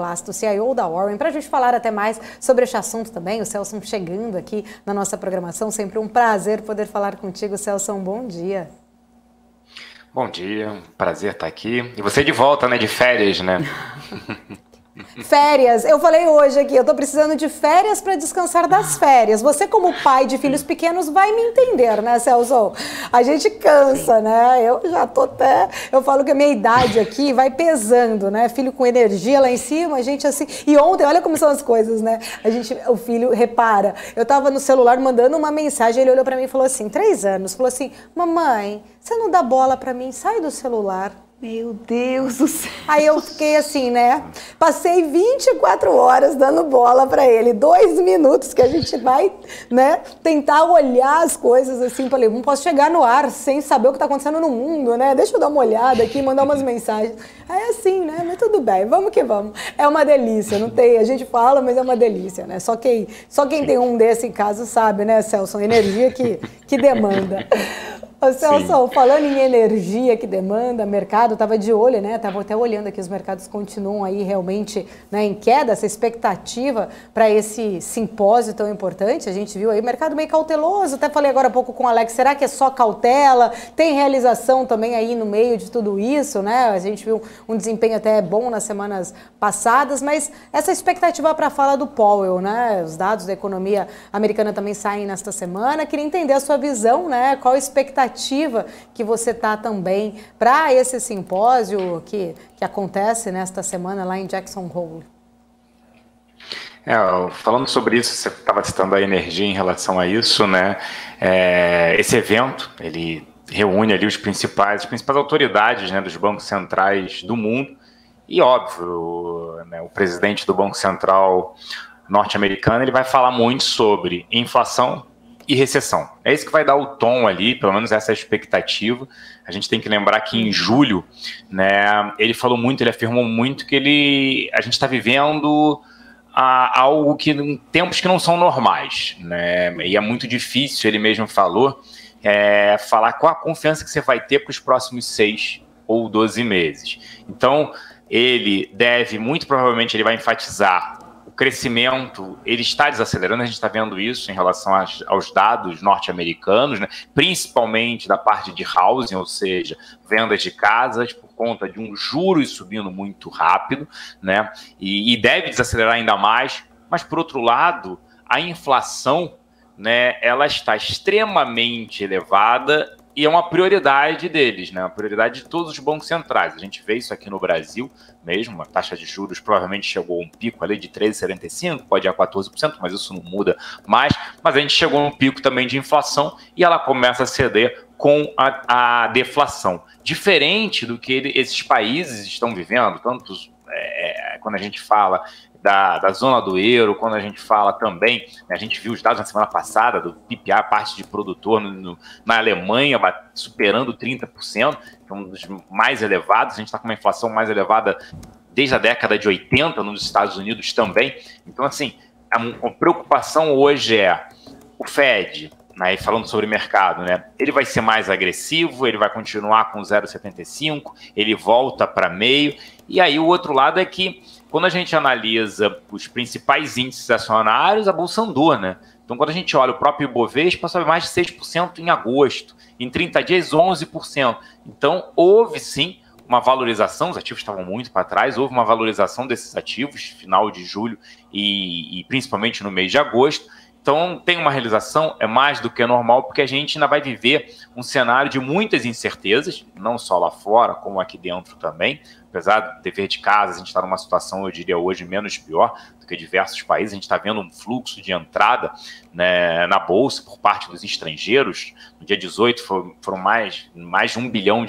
Plácido, CIO da Warren, para a gente falar até mais sobre este assunto também. O Celso chegando aqui na nossa programação, sempre um prazer poder falar contigo, Celso. Bom dia. Bom dia, prazer estar aqui. E você de volta, né? De férias, né? Férias, eu falei hoje aqui, eu tô precisando de férias para descansar das férias. Você, como pai de filhos pequenos, vai me entender, né, Celso? A gente cansa, sim, né? Eu já tô até... Eu falo que a minha idade aqui vai pesando, né? Filho com energia lá em cima, a gente assim... E ontem, olha como são as coisas, né? O filho repara. Eu tava no celular mandando uma mensagem, ele olhou para mim e falou assim, 3 anos, falou assim, mamãe, você não dá bola para mim? Sai do celular. Meu Deus do céu. Aí eu fiquei assim, né? Passei 24 horas dando bola pra ele. 2 minutos que a gente vai, né? Tentar olhar as coisas assim. Falei, não posso chegar no ar sem saber o que tá acontecendo no mundo, né? Deixa eu dar uma olhada aqui, mandar umas mensagens. Aí é assim, né? Mas tudo bem, vamos que vamos. É uma delícia, não tem... A gente fala, mas é uma delícia, né? Só quem tem um desse em casa sabe, né, Celso? Energia que demanda. Ô, Celso, falando em energia que demanda, mercado, estava de olho, né? Estava até olhando aqui, os mercados continuam aí realmente, né, em queda, essa expectativa para esse simpósio tão importante. A gente viu aí o mercado meio cauteloso, até falei agora há pouco com o Alex, será que é só cautela? Tem realização também aí no meio de tudo isso, né? A gente viu um desempenho até bom nas semanas passadas, mas essa expectativa para a fala do Powell, né? Os dados da economia americana também saem nesta semana. Queria entender a sua visão, né? Qual a expectativa que você está também para esse simpósio que acontece nesta semana lá em Jackson Hole? Falando sobre isso, você estava citando a energia em relação a isso, né? Esse evento, ele reúne ali as principais autoridades, né, dos bancos centrais do mundo e, óbvio, né, o presidente do Banco Central norte-americano, ele vai falar muito sobre inflação e recessão. É isso que vai dar o tom ali, pelo menos essa é a expectativa. A gente tem que lembrar que em julho, né, ele afirmou muito que a gente está vivendo algo tempos que não são normais, né, e é muito difícil, ele mesmo falou, falar qual a confiança que você vai ter para os próximos 6 ou 12 meses. Então, muito provavelmente, ele vai enfatizar o crescimento, ele está desacelerando, a gente está vendo isso em relação aos dados norte-americanos, né? Principalmente da parte de housing, ou seja, vendas de casas, por conta de um juros subindo muito rápido, né? E deve desacelerar ainda mais, mas por outro lado, a inflação, né, ela está extremamente elevada e é uma prioridade deles, né? Uma prioridade de todos os bancos centrais. A gente vê isso aqui no Brasil mesmo, a taxa de juros provavelmente chegou a um pico ali de 13,75%, pode ir a 14%, mas isso não muda mais. Mas a gente chegou a um pico também de inflação e ela começa a ceder com a deflação. Diferente do que esses países estão vivendo, tanto quando a gente fala da zona do euro, quando a gente fala também, né, a gente viu os dados na semana passada do PPA, parte de produtor na Alemanha, superando 30%, que é um dos mais elevados. A gente está com uma inflação mais elevada desde a década de 80 nos Estados Unidos também. Então, assim, a preocupação hoje é o Fed, né, falando sobre mercado, né, ele vai ser mais agressivo, ele vai continuar com 0,75, ele volta para meio, e aí o outro lado é que quando a gente analisa os principais índices acionários, a bolsa andou, né? Então, quando a gente olha o próprio Ibovespa, sobe mais de 6% em agosto. Em 30 dias, 11%. Então, houve sim uma valorização, os ativos estavam muito para trás, houve uma valorização desses ativos, final de julho e principalmente no mês de agosto. Então, tem uma realização, é mais do que normal, porque a gente ainda vai viver um cenário de muitas incertezas, não só lá fora, como aqui dentro também. Apesar do dever de casa, a gente está numa situação, eu diria hoje, menos pior do que diversos países. A gente está vendo um fluxo de entrada, né, na Bolsa por parte dos estrangeiros. No dia 18 foram mais de R$1 bilhão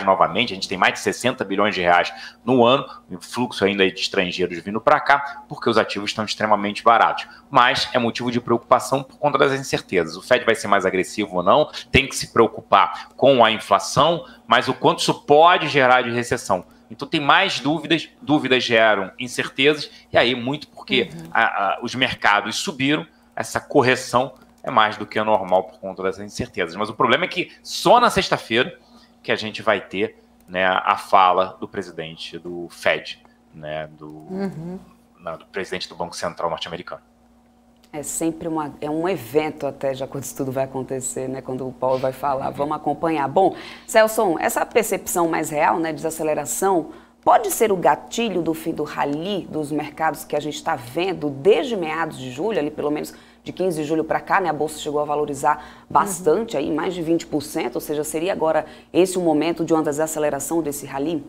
novamente. A gente tem mais de 60 bilhões de reais no ano. O fluxo ainda de estrangeiros vindo para cá, porque os ativos estão extremamente baratos. Mas é motivo de preocupação por conta das incertezas. O Fed vai ser mais agressivo ou não? Tem que se preocupar com a inflação, mas o quanto isso pode gerar de recessão. Então tem mais dúvidas geram incertezas, e aí muito porque os mercados subiram, essa correção é mais do que normal por conta dessas incertezas. Mas o problema é que só na sexta-feira que a gente vai ter, né, a fala do presidente do Fed, né, do presidente do Banco Central norte-americano. É sempre um evento até, já quando isso tudo vai acontecer, né? Quando o Paulo vai falar, vamos acompanhar. Bom, Celso, essa percepção mais real, né, de desaceleração, pode ser o gatilho do fim do rally dos mercados que a gente está vendo desde meados de julho, ali pelo menos de 15 de julho para cá, né? A Bolsa chegou a valorizar bastante, aí, mais de 20%, ou seja, seria agora esse o momento de uma desaceleração desse rally?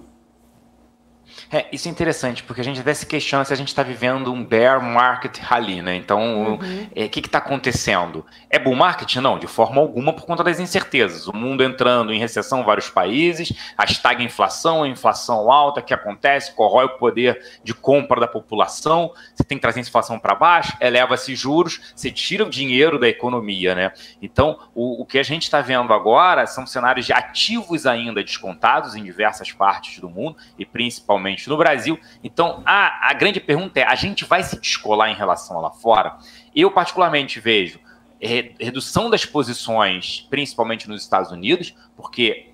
Isso é interessante, porque a gente até se questiona se a gente está vivendo um bear market rally, né? Então, o que está acontecendo? É bull market? Não, de forma alguma, por conta das incertezas. O mundo entrando em recessão em vários países, a estagflação, a inflação alta que acontece, corrói o poder de compra da população, você tem que trazer a inflação para baixo, eleva-se juros, você tira o dinheiro da economia, né? Então, o que a gente está vendo agora são cenários de ativos ainda descontados em diversas partes do mundo, e principalmente no Brasil. Então, a grande pergunta é, a gente vai se descolar em relação a lá fora? Eu, particularmente, vejo redução das posições, principalmente nos Estados Unidos, porque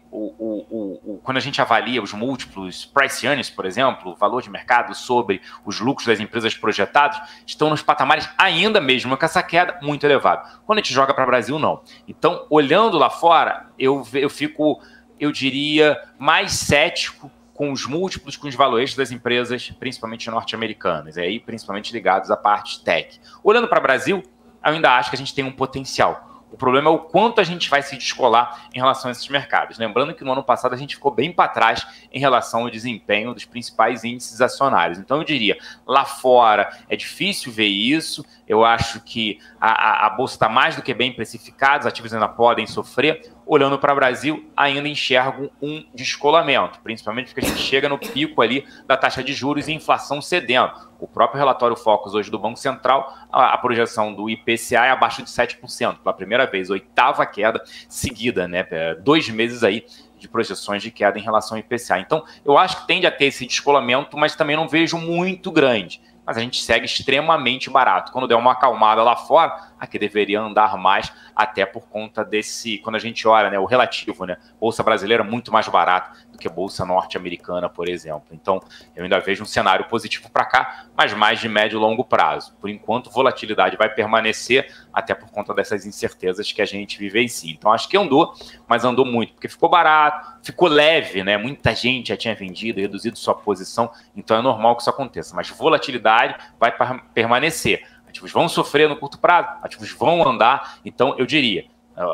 quando a gente avalia os múltiplos price earnings, por exemplo, o valor de mercado sobre os lucros das empresas projetados, estão nos patamares ainda mesmo com essa queda muito elevado. Quando a gente joga para o Brasil, não. Então, olhando lá fora, eu fico, eu diria, mais cético com os múltiplos, com os valuations das empresas, principalmente norte-americanas, e aí principalmente ligados à parte tech. Olhando para o Brasil, eu ainda acho que a gente tem um potencial. O problema é o quanto a gente vai se descolar em relação a esses mercados. Lembrando que no ano passado a gente ficou bem para trás em relação ao desempenho dos principais índices acionários. Então eu diria, lá fora é difícil ver isso, eu acho que a bolsa está mais do que bem precificada, os ativos ainda podem sofrer. Olhando para o Brasil, ainda enxergo um descolamento, principalmente porque a gente chega no pico ali da taxa de juros e inflação cedendo. O próprio relatório Focus hoje do Banco Central, a projeção do IPCA é abaixo de 7%, pela primeira vez, 8ª queda seguida, né? 2 meses aí de projeções de queda em relação ao IPCA. Então, eu acho que tende a ter esse descolamento, mas também não vejo muito grande. Mas a gente segue extremamente barato. Quando der uma acalmada lá fora, aqui deveria andar mais, até por conta desse, quando a gente olha, né, o relativo, né, bolsa brasileira muito mais barata do que a bolsa norte-americana, por exemplo. Então, eu ainda vejo um cenário positivo para cá, mas mais de médio e longo prazo. Por enquanto, volatilidade vai permanecer, até por conta dessas incertezas que a gente vivencia. Então, acho que andou, mas andou muito, porque ficou barato, ficou leve, né? Muita gente já tinha vendido, reduzido sua posição, então é normal que isso aconteça. Mas volatilidade vai permanecer. Ativos vão sofrer no curto prazo, ativos vão andar. Então, eu diria,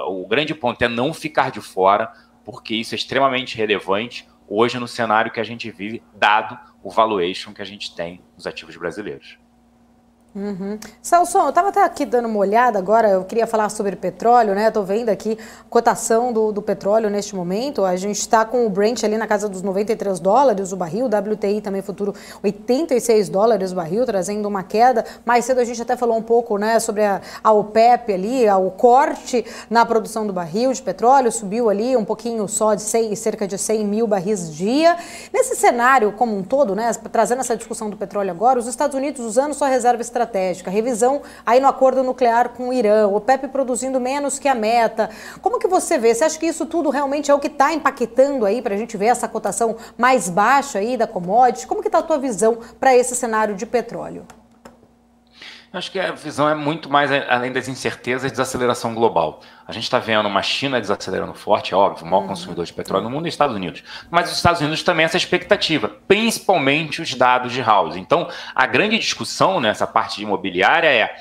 o grande ponto é não ficar de fora, porque isso é extremamente relevante hoje no cenário que a gente vive, dado o valuation que a gente tem nos ativos brasileiros. Celso, eu estava até aqui dando uma olhada agora, eu queria falar sobre petróleo, né? Estou vendo aqui a cotação do petróleo neste momento, a gente está com o Brent ali na casa dos $93 o barril, o WTI também futuro $86 o barril, trazendo uma queda. Mais cedo a gente até falou um pouco, né, sobre a OPEP ali, o corte na produção do barril de petróleo, subiu ali um pouquinho só de cerca de 100 mil barris dia. Nesse cenário como um todo, né, trazendo essa discussão do petróleo agora, os Estados Unidos usando sua reserva estratégica, revisão aí no acordo nuclear com o Irã, o OPEP produzindo menos que a meta. Como que você vê? Você acha que isso tudo realmente é o que está impactando aí para a gente ver essa cotação mais baixa aí da commodity? Como que está a tua visão para esse cenário de petróleo? Eu acho que a visão é muito mais, além das incertezas, desaceleração global. A gente está vendo uma China desacelerando forte, é óbvio, o maior consumidor de petróleo no mundo é os Estados Unidos. Mas os Estados Unidos também essa expectativa, principalmente os dados de house. Então, a grande discussão nessa parte imobiliária é: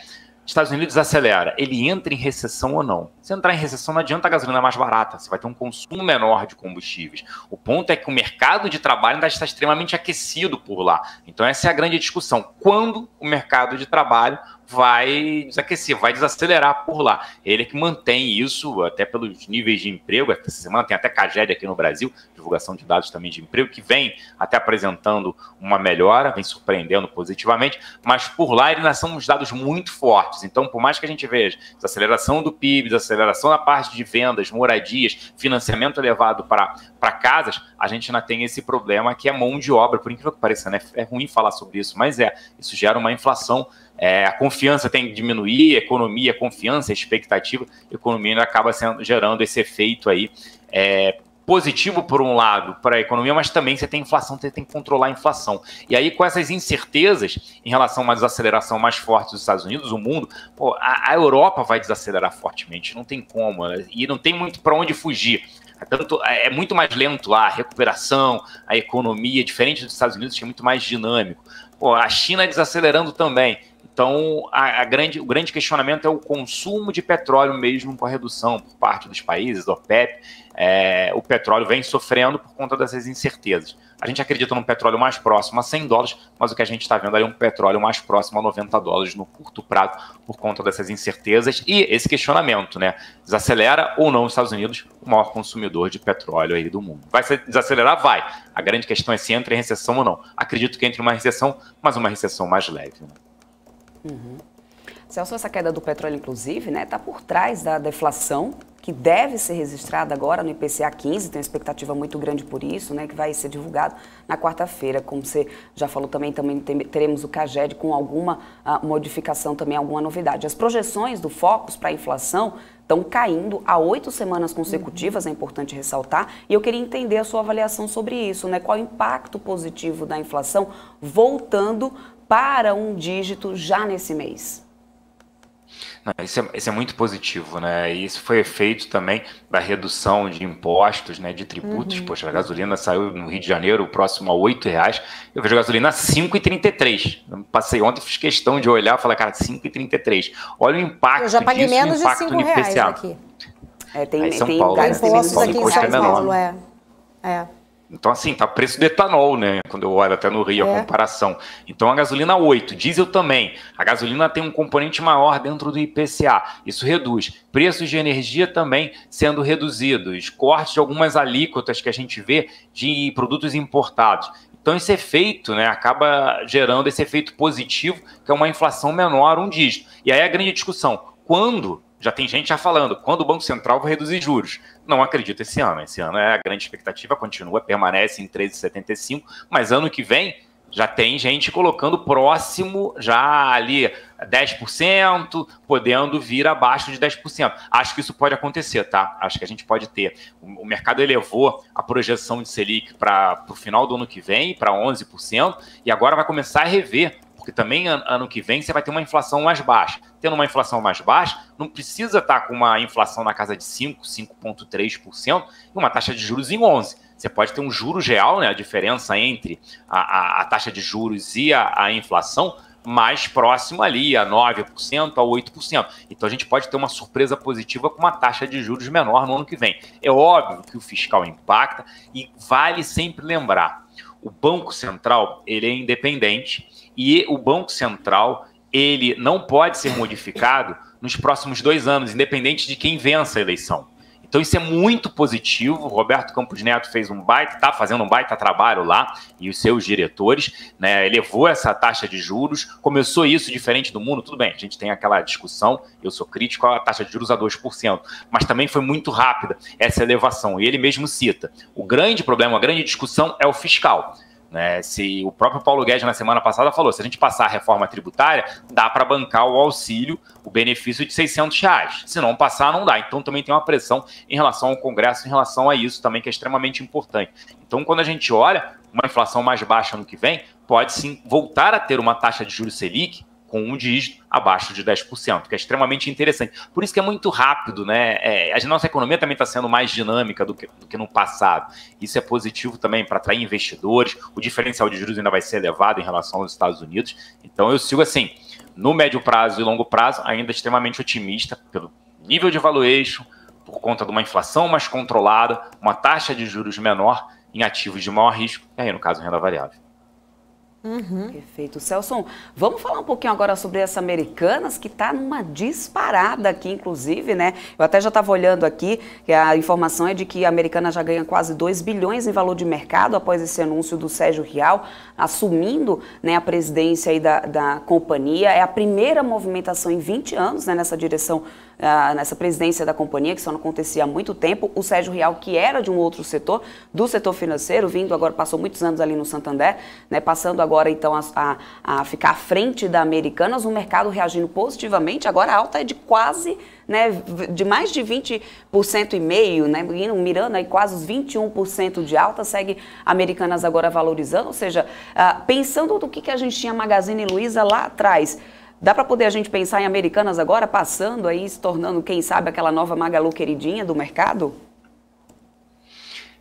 Estados Unidos acelera, ele entra em recessão ou não? Se entrar em recessão, não adianta a gasolina mais barata, você vai ter um consumo menor de combustíveis. O ponto é que o mercado de trabalho ainda está extremamente aquecido por lá. Então essa é a grande discussão. Quando o mercado de trabalho vai desaquecer, vai desacelerar por lá? Ele é que mantém isso, até pelos níveis de emprego. Essa semana tem até CAGED aqui no Brasil, divulgação de dados também de emprego, que vem até apresentando uma melhora, vem surpreendendo positivamente, mas por lá ainda são uns dados muito fortes. Então, por mais que a gente veja desaceleração do PIB, desaceleração na parte de vendas, moradias, financiamento elevado para casas, a gente ainda tem esse problema que é mão de obra, por incrível que pareça, né? É ruim falar sobre isso, mas isso gera uma inflação. A confiança tem que diminuir, a economia, a confiança, a expectativa, a economia ainda acaba gerando esse efeito aí positivo, por um lado, para a economia, mas também você tem inflação, você tem que controlar a inflação. E aí, com essas incertezas em relação a uma desaceleração mais forte dos Estados Unidos, o mundo, pô, a Europa vai desacelerar fortemente, não tem como, e não tem muito para onde fugir. É muito mais lento lá, a recuperação, a economia, diferente dos Estados Unidos, que é muito mais dinâmico. Pô, a China desacelerando também. Então, o grande questionamento é o consumo de petróleo mesmo com a redução por parte dos países, do OPEP. O petróleo vem sofrendo por conta dessas incertezas. A gente acredita num petróleo mais próximo a $100, mas o que a gente está vendo aí é um petróleo mais próximo a $90 no curto prazo por conta dessas incertezas e esse questionamento, né? Desacelera ou não os Estados Unidos, o maior consumidor de petróleo aí do mundo. Vai desacelerar? Vai. A grande questão é se entra em recessão ou não. Acredito que entre uma recessão, mas uma recessão mais leve, né? Celso, essa queda do petróleo, inclusive, né, está por trás da deflação, que deve ser registrada agora no IPCA 15, tem uma expectativa muito grande por isso, né, que vai ser divulgado na quarta-feira. Como você já falou também teremos o CAGED com alguma modificação também, alguma novidade. As projeções do Focus para a inflação estão caindo há 8 semanas consecutivas, é importante ressaltar, e eu queria entender a sua avaliação sobre isso, né? Qual o impacto positivo da inflação voltando para um dígito já nesse mês? Isso é muito positivo, né? E isso foi efeito também da redução de impostos, né, de tributos. Poxa, a gasolina saiu no Rio de Janeiro próximo a R$8. Eu vejo a gasolina a 5,33. Passei ontem, fiz questão de olhar e falar, cara, 5,33. Olha o impacto disso. Eu já paguei menos de R$5 aqui. Tem São Paulo, impostos aqui em São Paulo, Então, assim, tá o preço do etanol, né? Quando eu olho até no Rio a comparação. Então, a gasolina 8, diesel também. A gasolina tem um componente maior dentro do IPCA. Isso reduz. Preços de energia também sendo reduzidos. Cortes de algumas alíquotas que a gente vê de produtos importados. Então, esse efeito, né, acaba gerando esse efeito positivo, que é uma inflação menor, um dígito. E aí a grande discussão, quando... Já tem gente já falando, quando o Banco Central vai reduzir juros? Não acredito esse ano. Esse ano a grande expectativa continua, permanece em 13,75, mas ano que vem já tem gente colocando próximo, já ali 10%, podendo vir abaixo de 10%. Acho que isso pode acontecer, tá? Acho que a gente pode ter. O mercado elevou a projeção de Selic para o final do ano que vem, para 11%, e agora vai começar a rever, porque também ano que vem você vai ter uma inflação mais baixa. Tendo uma inflação mais baixa, não precisa estar com uma inflação na casa de 5,3% e uma taxa de juros em 11%. Você pode ter um juros real, né, a diferença entre a taxa de juros e a inflação, mais próximo ali a 9%, a 8%. Então a gente pode ter uma surpresa positiva com uma taxa de juros menor no ano que vem. É óbvio que o fiscal impacta e vale sempre lembrar, o Banco Central ele é independente e o Banco Central ele não pode ser modificado nos próximos 2 anos, independente de quem vença a eleição. Então isso é muito positivo. O Roberto Campos Neto está fazendo um baita trabalho lá, e os seus diretores, né, elevou essa taxa de juros, começou isso diferente do mundo, tudo bem, a gente tem aquela discussão, eu sou crítico à taxa de juros a 2%, mas também foi muito rápida essa elevação, e ele mesmo cita, o grande problema, a grande discussão é o fiscal. Né, se o próprio Paulo Guedes na semana passada falou, se a gente passar a reforma tributária, dá para bancar o auxílio, o benefício de R$600. Se não passar, não dá. Então também tem uma pressão em relação ao Congresso, em relação a isso também, que é extremamente importante. Então quando a gente olha uma inflação mais baixa no que vem, pode sim voltar a ter uma taxa de juros Selic com um dígito abaixo de 10%, que é extremamente interessante. Por isso que é muito rápido, né? A nossa economia também está sendo mais dinâmica do que no passado. Isso é positivo também para atrair investidores. O diferencial de juros ainda vai ser elevado em relação aos Estados Unidos. Então eu sigo assim, no médio prazo e longo prazo, ainda extremamente otimista pelo nível de valuation, por conta de uma inflação mais controlada, uma taxa de juros menor em ativos de maior risco, e aí no caso renda variável. Perfeito. Celso, vamos falar um pouquinho agora sobre essa Americanas, que está numa disparada aqui, inclusive, né? Eu até já estava olhando aqui, que a informação é de que a Americanas já ganha quase 2 bilhões em valor de mercado após esse anúncio do Sérgio Rial, assumindo, né, a presidência aí da companhia. É a primeira movimentação em 20 anos, né, nessa direção nessa presidência da companhia, que isso não acontecia há muito tempo. O Sérgio Rial, que era de um outro setor, do setor financeiro, vindo agora, passou muitos anos ali no Santander, né, passando agora então a ficar à frente da Americanas, o mercado reagindo positivamente. Agora a alta é de quase, né, de mais de 20,5%, né, mirando aí quase os 21% de alta, segue Americanas agora valorizando, ou seja, pensando do que a gente tinha Magazine Luiza lá atrás, dá para poder a gente pensar em Americanas agora, passando aí, se tornando, quem sabe, aquela nova Magalu queridinha do mercado?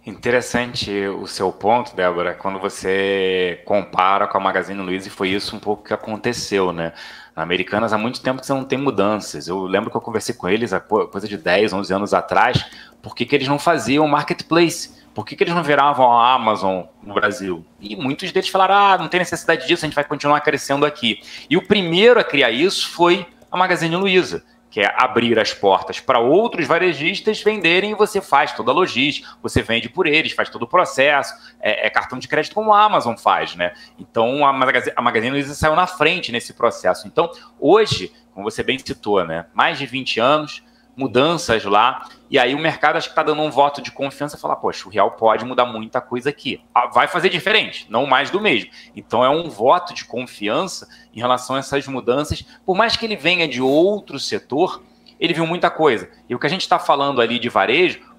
Interessante o seu ponto, Débora, quando você compara com a Magazine Luiza, e foi isso um pouco que aconteceu, né? Na Americanas há muito tempo que você não tem mudanças. Eu lembro que eu conversei com eles há coisa de 10, 11 anos atrás, por que eles não faziam marketplace? Por que eles não viravam a Amazon no Brasil? E muitos deles falaram, não tem necessidade disso, a gente vai continuar crescendo aqui. E o primeiro a criar isso foi a Magazine Luiza, que é abrir as portas para outros varejistas venderem e você faz toda a logística, você vende por eles, faz todo o processo, é cartão de crédito como a Amazon faz, né? Então a Magazine Luiza saiu na frente nesse processo. Então hoje, como você bem citou, né, mais de 20 anos, mudanças lá, e aí o mercado acho que está dando um voto de confiança, falar, poxa, o real pode mudar muita coisa aqui. Vai fazer diferente, não mais do mesmo. Então é um voto de confiança em relação a essas mudanças, por mais que ele venha de outro setor, ele viu muita coisa. E o que a gente está falando ali de varejo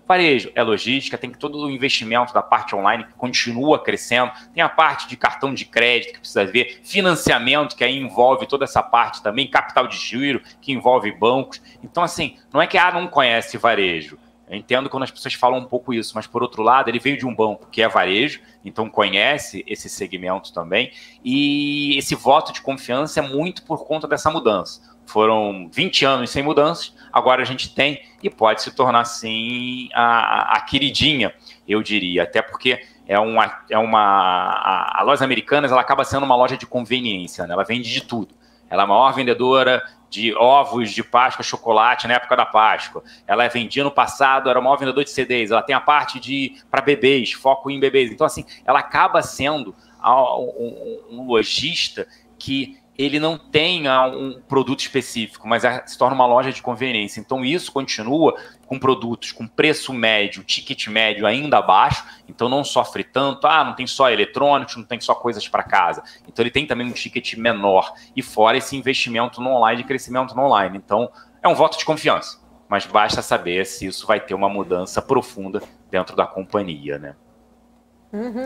é logística, tem todo o investimento da parte online que continua crescendo, tem a parte de cartão de crédito que precisa ver, financiamento que aí envolve toda essa parte também, capital de giro que envolve bancos. Então assim, não é que não conhece varejo. Eu entendo quando as pessoas falam um pouco isso, mas por outro lado, ele veio de um banco que é varejo, então conhece esse segmento também, e esse voto de confiança é muito por conta dessa mudança. Foram 20 anos sem mudanças, agora a gente tem e pode se tornar, sim, a queridinha, eu diria, até porque a loja Americanas, ela acaba sendo uma loja de conveniência, né? Ela vende de tudo. Ela é a maior vendedora de ovos de Páscoa, chocolate na época da Páscoa. Ela vendia no passado, era o maior vendedor de CDs. Ela tem a parte para bebês, foco em bebês. Então, assim, ela acaba sendo um lojista que ele não tem um produto específico, mas se torna uma loja de conveniência. Então, isso continua com produtos com preço médio, ticket médio ainda baixo, então não sofre tanto, não tem só eletrônicos, não tem só coisas para casa. Então, ele tem também um ticket menor. E fora esse investimento no online, de crescimento no online. Então, é um voto de confiança, mas basta saber se isso vai ter uma mudança profunda dentro da companhia, né?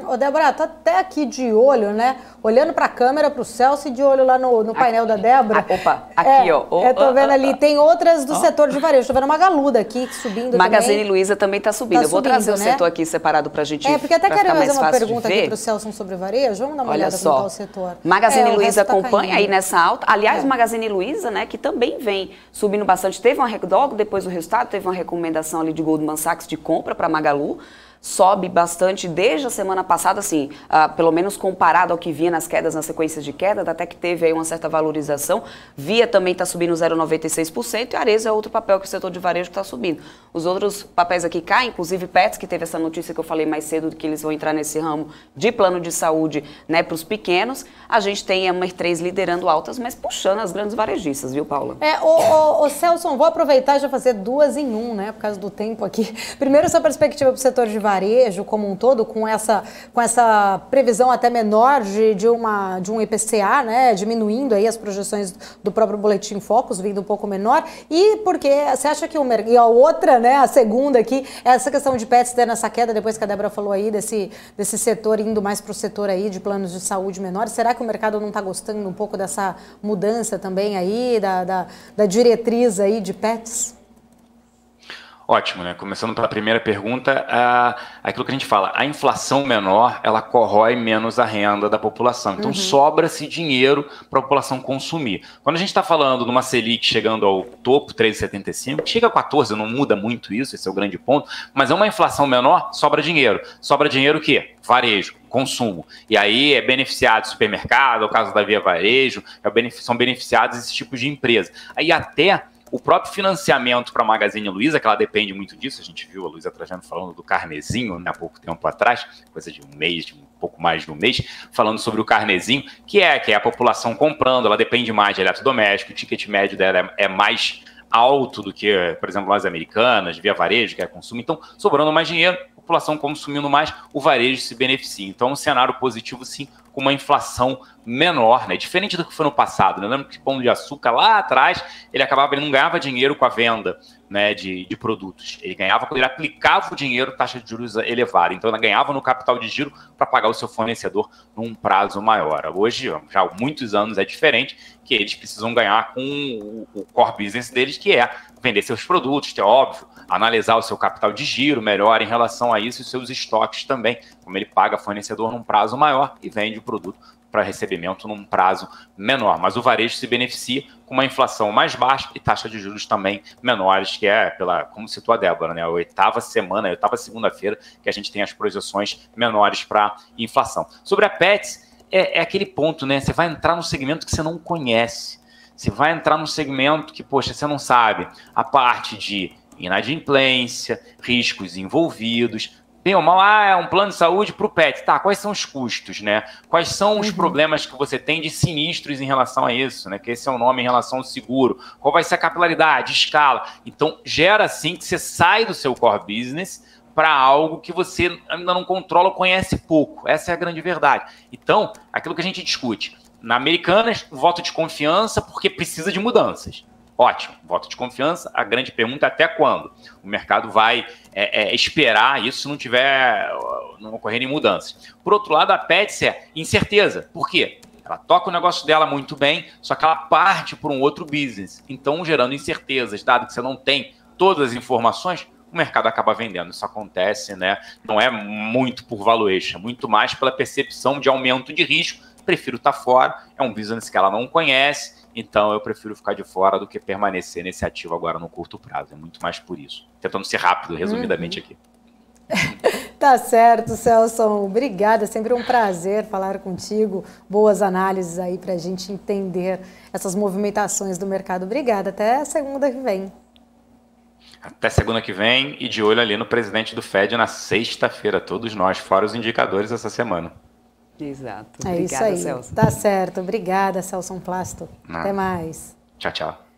Ô, Débora, tô até aqui de olho, né? Olhando para a câmera, para o Celso e de olho lá no painel da Débora. Opa, aqui, ó. Tô vendo ali, tem outras do setor de varejo. Tô vendo uma Galuda aqui subindo Magazine Luiza também tá subindo. Eu vou trazer o setor aqui separado pra gente. Porque até quero fazer uma pergunta aqui pro Celso sobre varejo. Vamos dar uma olhada como tá o setor. Magazine Luiza acompanha aí nessa alta. Aliás, Magazine Luiza, né, que também vem subindo bastante. Teve logo depois do resultado, teve uma recomendação ali de Goldman Sachs de compra para Magalu. Sobe bastante desde a semana passada, assim, pelo menos comparado ao que vinha nas quedas, nas sequências de queda, até que teve aí uma certa valorização. Via também está subindo 0,96% e Arezzo é outro papel que o setor de varejo está subindo. Os outros papéis aqui caem, inclusive Pets, que teve essa notícia que eu falei mais cedo, de que eles vão entrar nesse ramo de plano de saúde, né, para os pequenos. A gente tem a Mer3 liderando altas, mas puxando as grandes varejistas, viu, Paula? Ô Celso, vou aproveitar e já fazer duas em um, né, por causa do tempo aqui. Primeiro, sua perspectiva para o setor de varejo como um todo, com essa previsão até menor de um IPCA, né, diminuindo aí as projeções do próprio Boletim Focus, vindo um pouco menor, e porque você acha que e a outra, né, a segunda aqui, essa questão de Pets tendo essa queda, depois que a Débora falou aí, desse setor indo mais para o setor aí de planos de saúde menores, será que o mercado não está gostando um pouco dessa mudança também aí, da diretriz aí de Pets? Ótimo, né? Começando pela primeira pergunta, aquilo que a gente fala, a inflação menor, ela corrói menos a renda da população. Então, sobra-se dinheiro para a população consumir. Quando a gente está falando de uma Selic chegando ao topo, 3,75, chega a 14, não muda muito isso, esse é o grande ponto, mas é uma inflação menor, sobra dinheiro. Sobra dinheiro o quê? Varejo, consumo. E aí é beneficiado supermercado, é o caso da Via Varejo, são beneficiados esses tipos de empresa. Aí até o próprio financiamento para a Magazine Luiza, que ela depende muito disso, a gente viu a Luiza Trajano falando do carnezinho, né, há pouco tempo atrás, coisa de um mês, de um pouco mais de um mês, falando sobre o carnezinho, que é a população comprando, ela depende mais de eletrodoméstico, o ticket médio dela é mais alto do que, por exemplo, lojas americanas, via varejo, que é consumo. Então, sobrando mais dinheiro, a população consumindo mais, o varejo se beneficia. Então, um cenário positivo, sim, com uma inflação menor, né? Diferente do que foi no passado, né? Eu lembro que o Pão de Açúcar, lá atrás, ele não ganhava dinheiro com a venda, né, de produtos. Ele ganhava quando ele aplicava o dinheiro, taxa de juros elevada. Então, ele ganhava no capital de giro para pagar o seu fornecedor num prazo maior. Hoje, já há muitos anos, é diferente, que eles precisam ganhar com o core business deles, que é vender seus produtos, é óbvio, analisar o seu capital de giro melhor em relação a isso e seus estoques também, como ele paga fornecedor num prazo maior e vende o produto para recebimento num prazo menor. Mas o varejo se beneficia com uma inflação mais baixa e taxa de juros também menores, que é, como citou a Débora, né, a oitava segunda-feira que a gente tem as projeções menores para inflação. Sobre a Petz, é aquele ponto, né? Você vai entrar no segmento que você não conhece. Você vai entrar num segmento que, poxa, você não sabe a parte de inadimplência, riscos envolvidos. Bem ou mal, é um plano de saúde para o pet. Tá, quais são os custos, né? Quais são os problemas que você tem de sinistros em relação a isso, né? Que esse é o nome em relação ao seguro. Qual vai ser a capilaridade, escala? Então, gera assim que você sai do seu core business para algo que você ainda não controla ou conhece pouco. Essa é a grande verdade. Então, aquilo que a gente discute. Na Americanas, voto de confiança porque precisa de mudanças. Ótimo, voto de confiança. A grande pergunta é até quando o mercado vai esperar isso se não ocorrerem mudanças. Por outro lado, a Petz é incerteza. Por quê? Ela toca o negócio dela muito bem, só que ela parte por um outro business. Então, gerando incertezas, dado que você não tem todas as informações, o mercado acaba vendendo. Isso acontece, né? Não é muito por valuation, muito mais pela percepção de aumento de risco. Prefiro estar fora, é um business que ela não conhece, então eu prefiro ficar de fora do que permanecer nesse ativo agora no curto prazo. É muito mais por isso. Tentando ser rápido, resumidamente aqui. Tá certo, Celso. Obrigada, sempre um prazer falar contigo. Boas análises aí para a gente entender essas movimentações do mercado. Obrigada, até segunda que vem. Até segunda que vem e de olho ali no presidente do Fed na sexta-feira, todos nós, fora os indicadores essa semana. Exato. É Obrigada, isso aí. Celso. Tá certo. Obrigada, Celso Plasto. Até mais. Tchau, tchau.